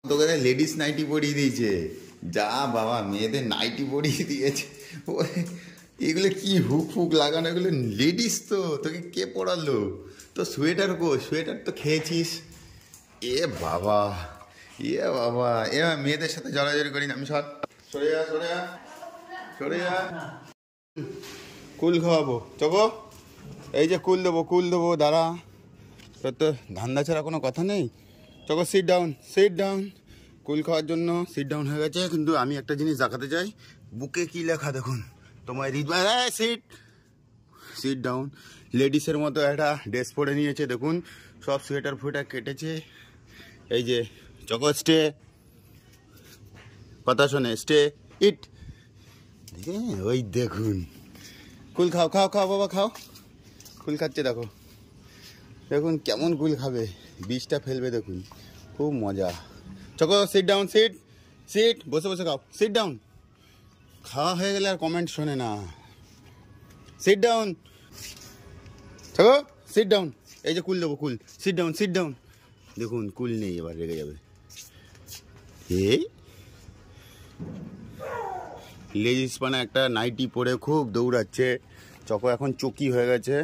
তোকে ladies nightie পরিয়ে দিয়েছে। যা বাবা, মেয়েদের নাইটি পরিয়ে দিয়েছে। এগুলো কি হুক ফুক লাগানো, এগুলো লেডিস তো, তোকে কে পড়ালো? তো সোয়েটার সোয়েটার তো খেয়েছিস। এ বাবা, বাবা, মেয়েদের সাথে জড়াজড়ি করি না আমি। সরে যা, সরে যা, সরে যা। কুল খাওয়াবো চকো, এই যে কুল দেবো দাঁড়া। তোর তো ধান্দা ছাড়া কোনো কথা নেই। Choco sit down. কুল খাওয়ার জন্য সিট ডাউন হয়ে গেছে, কিন্তু আমি একটা জিনিস দেখাতে চাই। বুকে কি লেখা দেখুন, তোমার হৃদয়। Sit down. লেডিসের মতো একটা ড্রেস পরে নিয়েছে দেখুন, সব সোয়েটার ফুয়েটার কেটেছে। এই যে চকো স্টে, কথা শোনে, স্টে ইট। ওই দেখুন, কুল খাও বাবা, খাও। কুল খাচ্ছে দেখো, দেখুন কেমন কুল খাবে, বীজটা ফেলবে দেখুন, খুব মজা। চকো সিট ডাউন, সিট, বসে খাও, সিট ডাউন। খাওয়া হয়ে গেলে আর কমেন্ট শোনে না। Sit down choco, sit down. এই যে কুল দেবো, কুল, সিট ডাউন। দেখুন কুল নেই, এবার রেগে যাবে। এই লেডিস মানে একটা নাইটি পরে খুব দৌড়াচ্ছে। চকো এখন চকি হয়ে গেছে।